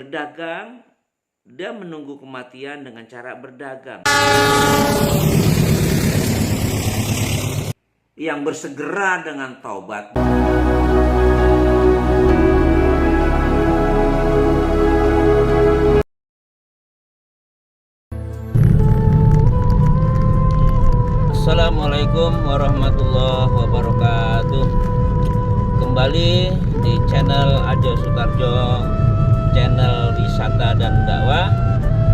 berdagang dan menunggu kematian dengan cara berdagang. Yang bersegera dengan taubat. Assalamualaikum warahmatullahi wabarakatuh. Kembali di channel Ajo Sutarjo, channel wisata dan dakwah.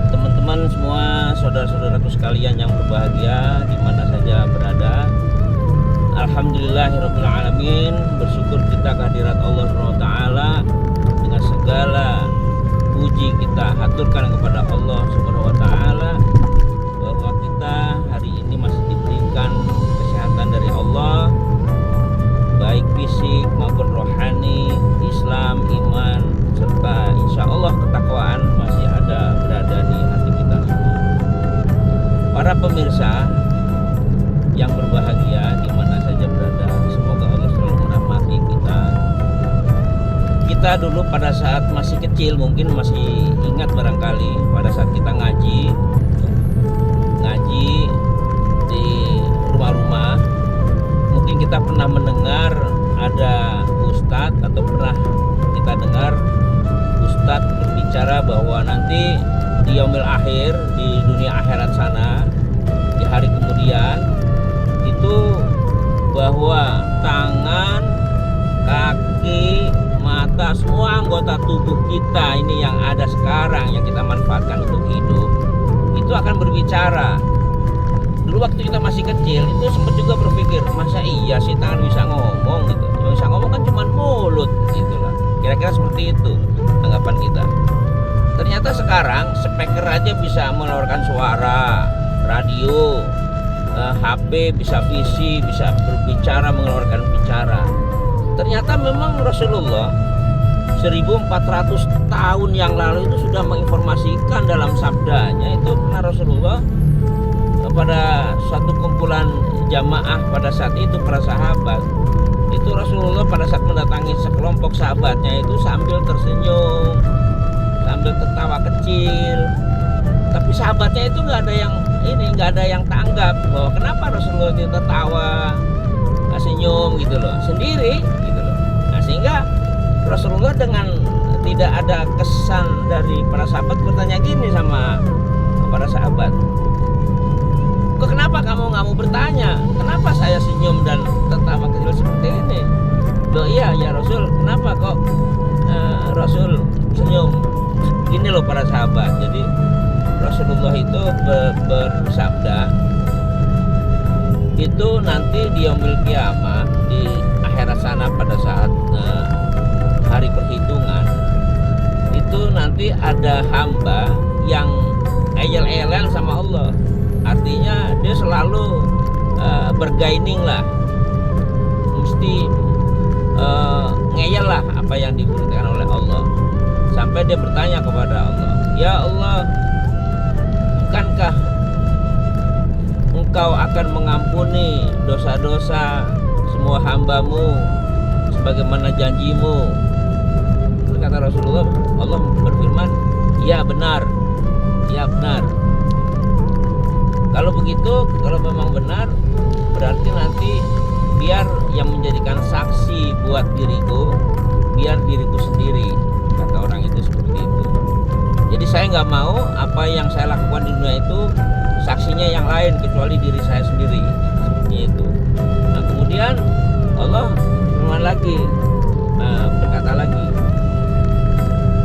Teman-teman semua, saudara-saudaraku sekalian yang berbahagia di mana saja berada, alhamdulillahirabbil alamin, bersyukur kita kehadirat Allah SWT. Dengan segala puji kita haturkan kepada Allah SWT bahwa kita hari ini masih diberikan kesehatan dari Allah, baik fisik maupun rohani, Islam, iman, serta insya Allah ketakwaan masih ada berada di hati kita semua. Para pemirsa yang berbahagia di mana saja berada, semoga Allah selalu merahmati kita. Kita dulu pada saat masih kecil, mungkin masih ingat barangkali pada saat kita ngaji di rumah-rumah, mungkin kita pernah mendengar ada ustadz atau pernah kita dengar ustadz berbicara bahwa nanti di yaumil akhir, di dunia akhirat sana, di hari kemudian itu, bahwa tangan, kaki, mata, semua anggota tubuh kita ini yang ada sekarang yang kita manfaatkan untuk hidup itu akan berbicara. Dulu waktu kita masih kecil itu sempat juga berpikir, masa iya sih tangan bisa ngomong gitu? Yang bisa ngomong kan cuma mulut gitu lah. Kira-kira seperti itu anggapan kita. Ternyata sekarang speaker aja bisa mengeluarkan suara, radio, HP bisa visi, bisa berbicara, mengeluarkan bicara. Ternyata memang Rasulullah 1400 tahun yang lalu itu sudah menginformasikan dalam sabdanya. Itu pernah Rasulullah pada suatu kumpulan jamaah pada saat itu, para sahabat itu, Rasulullah pada saat mendatangi sekelompok sahabatnya itu sambil tersenyum, sambil tertawa kecil. Tapi sahabatnya itu nggak ada yang tanggap bahwa kenapa Rasulullah itu tertawa, senyum gitu loh, sendiri gitu loh. Nah, sehingga Rasulullah dengan tidak ada kesan dari para sahabat bertanya gini sama para sahabat, kok kenapa kamu nggak mau bertanya? Kenapa saya senyum dan tertawa kecil seperti ini? Loh iya ya Rasul, kenapa kok Rasul senyum? Gini loh para sahabat. Jadi Rasulullah itu bersabda, itu nanti di yaumil qiyamah, di akhirat sana pada saat hari perhitungan, itu nanti ada hamba yang eyel-eyel sama Allah. Artinya dia selalu bergaining lah, mesti ngeyel lah apa yang diberikan oleh Allah, sampai dia bertanya kepada Allah, ya Allah, bukankah Engkau akan mengampuni dosa-dosa semua hambamu sebagaimana janjimu? Kata Rasulullah, Allah berfirman, ya benar, ya benar. Kalau begitu, kalau memang benar, berarti nanti biar yang menjadikan saksi buat diriku, biar diriku sendiri, kata orang itu seperti itu. Jadi saya nggak mau apa yang saya lakukan di dunia itu saksinya yang lain kecuali diri saya sendiri, seperti itu. Nah, kemudian Allah berfirman lagi, berkata lagi,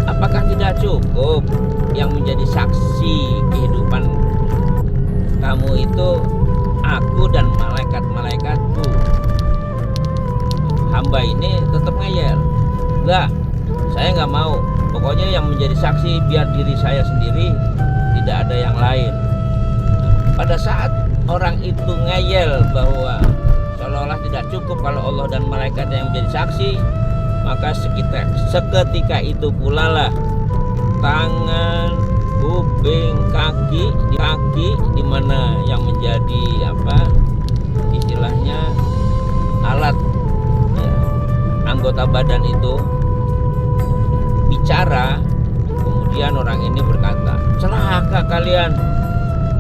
apakah tidak cukup yang menjadi saksi kehidupan kamu itu aku dan malaikat-malaikatku? Hamba ini tetap ngeyel, enggak, saya nggak mau. Pokoknya yang menjadi saksi biar diri saya sendiri, tidak ada yang lain. Pada saat orang itu ngeyel bahwa seolah-olah tidak cukup kalau Allah dan malaikat yang menjadi saksi, maka seketika itu pula lah tangan, kuping, kaki di mana yang menjadi istilahnya alat anggota badan itu bicara, kemudian Kemudian orang ini berkata, celaka kalian,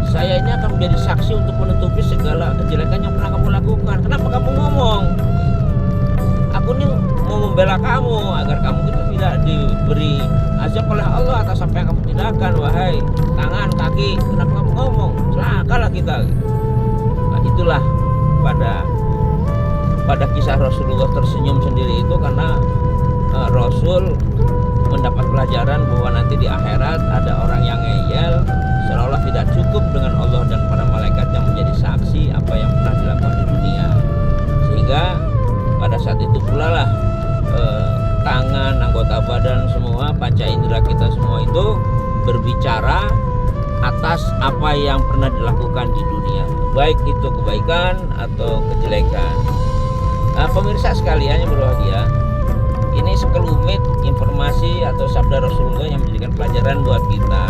saya ini akan menjadi saksi untuk menutupi segala kejelekan yang pernah kamu lakukan. Kenapa kamu ngomong? Aku ini mau membela kamu agar kamu itu tidak diberi azab oleh Allah atas apa yang kamu tidakkan. Wahai tangan, kaki, kenapa kamu ngomong? Celakalah kita. Nah, itulah pada kisah Rasulullah tersenyum sendiri itu karena Rasul mendapat pelajaran bahwa nanti di akhirat ada orang yang ngeyel seolah-olah tidak cukup dengan Allah dan para malaikat yang menjadi saksi apa yang pernah dilakukan di dunia. Sehingga pada saat itu pula lah tangan, anggota badan semua, panca indera kita semua itu berbicara atas apa yang pernah dilakukan di dunia, baik itu kebaikan atau kejelekan. Nah, pemirsa sekalian yang berbahagia, ini sekelumit informasi atau sabda Rasulullah yang menjadikan pelajaran buat kita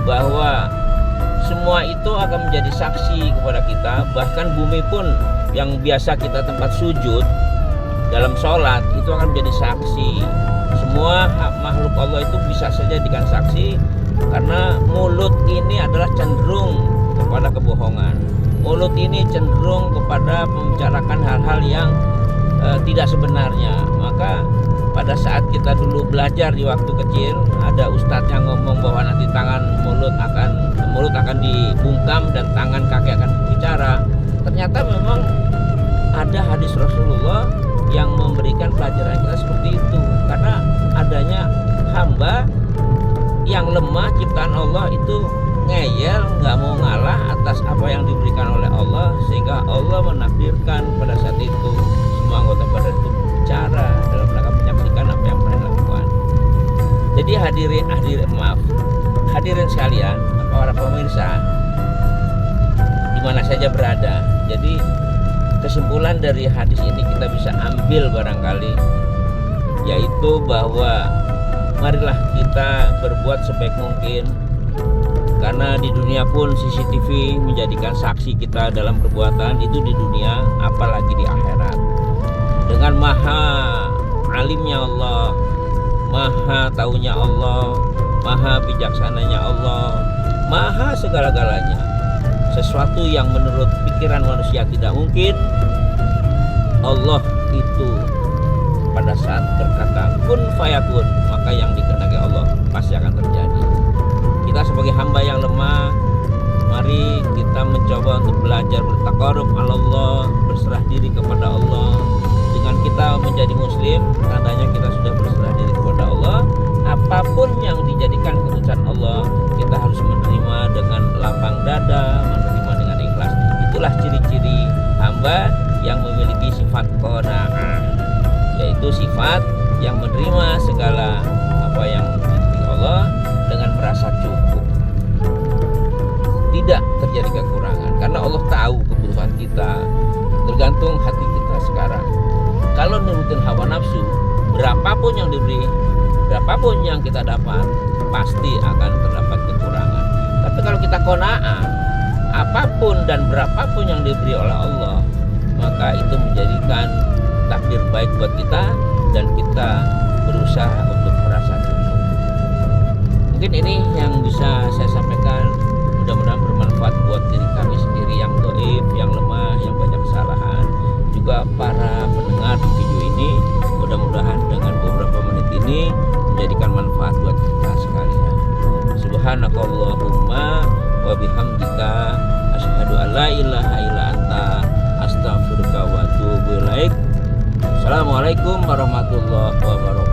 bahwa semua itu akan menjadi saksi kepada kita. Bahkan bumi pun yang biasa kita tempat sujud dalam sholat itu akan menjadi saksi. Semua makhluk Allah itu bisa saja dijadikan saksi, karena mulut ini adalah cenderung kepada kebohongan. Mulut ini cenderung kepada membicarakan hal-hal yang tidak sebenarnya. Maka pada saat kita dulu belajar di waktu kecil, ada ustadz yang ngomong bahwa nanti mulut akan dibungkam dan tangan kaki akan berbicara. Ternyata memang ada hadis Rasulullah yang memberikan pelajaran kita seperti itu, karena adanya hamba yang lemah ciptaan Allah itu ngeyel, nggak mau ngalah atas apa yang diberikan oleh Allah, sehingga Allah menakdirkan pada saat itu semua anggota badan itu bicara dalam rangka menyaksikan apa yang pernah dilakukan. Jadi hadirin sekalian, para pemirsa di mana saja berada. Jadi kesimpulan dari hadis ini kita bisa ambil barangkali, yaitu bahwa marilah kita berbuat sebaik mungkin, karena di dunia pun CCTV menjadikan saksi kita dalam perbuatan itu di dunia, apalagi di akhirat. Dengan maha alimnya Allah, maha taunya Allah, maha bijaksananya Allah, maha segala-galanya, sesuatu yang menurut pikiran manusia tidak mungkin, Allah itu pada saat berkata kun fayakun, maka yang dikehendaki Allah pasti akan terjadi. Kita sebagai hamba yang lemah, mari kita mencoba untuk belajar bertaqarrub Allah, berserah diri kepada Allah. Dengan kita menjadi muslim, tandanya kita sudah berserah diri kepada Allah. Apapun yang dijadikan keputusan Allah, kita harus menerima dengan lapang dada, menerima dengan ikhlas. Itulah ciri-ciri hamba yang memiliki sifat qanaah, yaitu sifat yang menerima segala apa yang diberi Allah dengan merasa cukup, tidak terjadi kekurangan, karena Allah tahu kebutuhan kita. Tergantung hati kita sekarang. Kalau nurutin hawa nafsu, berapapun yang diberi, berapapun yang kita dapat, pasti akan terdapat kekurangan. Tapi kalau kita qanaah, apapun dan berapapun yang diberi oleh Allah, maka itu menjadikan takdir baik buat kita, dan kita berusaha untuk merasa cukup. Mungkin ini yang bisa saya sampaikan, mudah-mudahan bermanfaat buat diri kami sendiri yang dhaif, yang lemah, yang banyak kesalahan, juga para pendengar di video ini. Mudah-mudahan dengan beberapa menit ini menjadikan manfaat buat kita sekalian. Subhanakallahumma wa bihamdika asyhadu an la ilaha illa anta astaghfiruka wa atubu ilaik. Assalamualaikum warahmatullahi wabarakatuh.